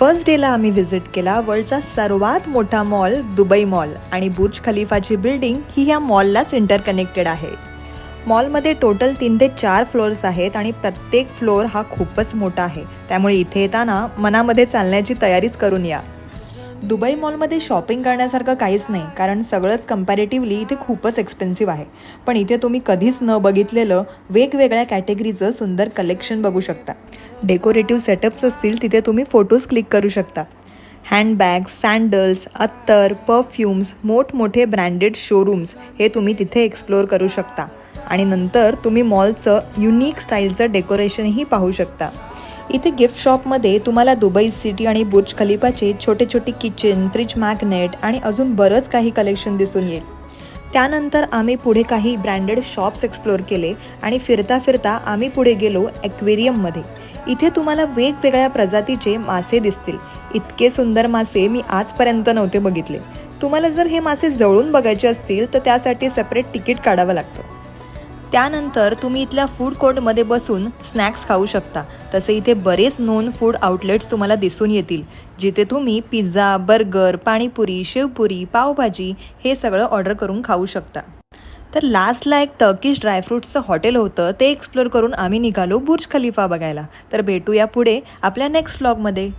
First डेला आम्ही visit केला वर्ल्डचा सर्वात मोठा मॉल दुबई मॉल आणि बुर्ज खलिफाची बिल्डिंग ही ह्या मॉललाच इंटरकनेक्टेड आहे. मॉलमध्ये टोटल 3 ते 4 फ्लोअर्स आहेत आणि प्रत्येक फ्लोअर हा खूपच मोठा आहे. त्यामुळे इथे येताना मनामध्ये चालण्याची तयारीच करून या. दुबई मॉलमध्ये शॉपिंग करण्यासारखं काहीच नाही, कारण सगळंच कंपॅरेटिव्हली इथे खूपच एक्सपेन्सिव्ह आहे. पण इथे तुम्ही कधीच न बघितलेलं वेगवेगळ्या कॅटेगरीचं सुंदर कलेक्शन बघू शकता. डेकोरेटिव्ह सेटअप्स असतील तिथे तुम्ही फोटोज क्लिक करू शकता. हँडबॅग्स, सँडल्स, अत्तर, परफ्युम्स, मोठमोठे ब्रँडेड शोरूम्स हे तुम्ही तिथे एक्सप्लोअर करू शकता. आणि नंतर तुम्ही मॉलचं युनिक स्टाईलचं डेकोरेशनही पाहू शकता. इथे गिफ्ट शॉपमध्ये तुम्हाला दुबई सिटी आणि बुर्ज खलिफाचे छोटे छोटे किचन, फ्रिज मॅग्नेट आणि अजून बरंच काही कलेक्शन दिसून येईल. त्यानंतर आम्ही पुढे काही ब्रँडेड शॉप्स एक्सप्लोअर केले आणि फिरता फिरता आम्ही पुढे गेलो ॲक्वेरियममध्ये. इथे तुम्हाला वेगवेगळ्या प्रजातीचे मासे दिसतील. इतके सुंदर मासे मी आजपर्यंत नव्हते बघितले. तुम्हाला जर हे मासे जवळून बघायचे असतील तर त्यासाठी सेपरेट तिकीट काढावं लागतं. त्यानंतर तुम्ही इथल्या फूड कोर्टमध्ये बसून स्नॅक्स खाऊ शकता. तसे इथे बरेच नोन फूड आउटलेट्स तुम्हाला दिसून येतील, जिथे तुम्ही पिझ्झा, बर्गर, पाणीपुरी, शेवपुरी, पावभाजी हे सगळं ऑर्डर करून खाऊ शकता. तर लास्टला एक टर्किश ड्रायफ्रूट्सचं हॉटेल होतं, ते एक्सप्लोअर करून आम्ही निघालो बुर्ज खलिफा बघायला. तर भेटूया पुढे आपल्या नेक्स्ट व्लॉगमध्ये.